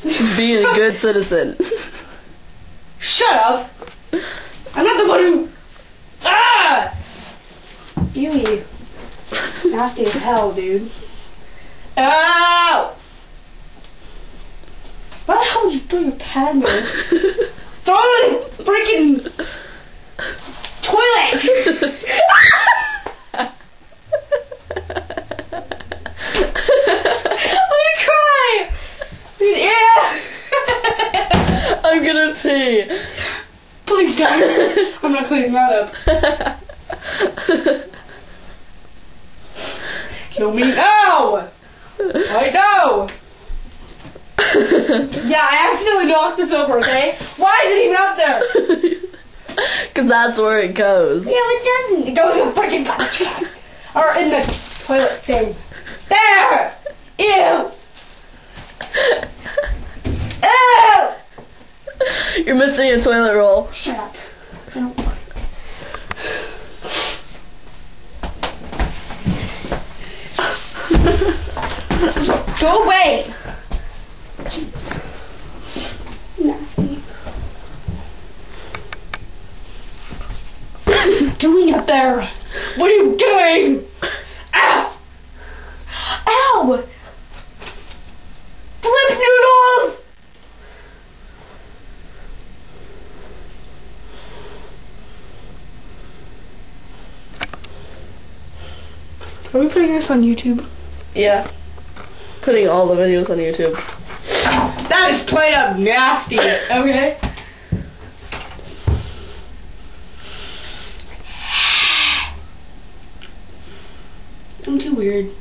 Being a good citizen. Shut up! I'm not the one who... Ah! You nasty as hell, dude. Ow! Why the hell would you throw your pad in there? Throw it in the freaking toilet! I'm gonna cry! Yeah! I'm gonna pee. Please don't. I'm not cleaning that up. Kill me now! Right now! Yeah, I accidentally knocked this over, okay? Why is it even up there? Cause that's where it goes. No, it doesn't. It goes in the freaking garbage can. Or in the toilet thing. There! Ew! Ew! You're missing a toilet roll. Shut up. I don't want it. Go away! Nasty. What are you doing up there? What are you doing? Ow! Ow! Flip noodles! Are we putting this on YouTube? Yeah. Putting all the videos on YouTube. That is straight up nasty, okay? I'm too weird.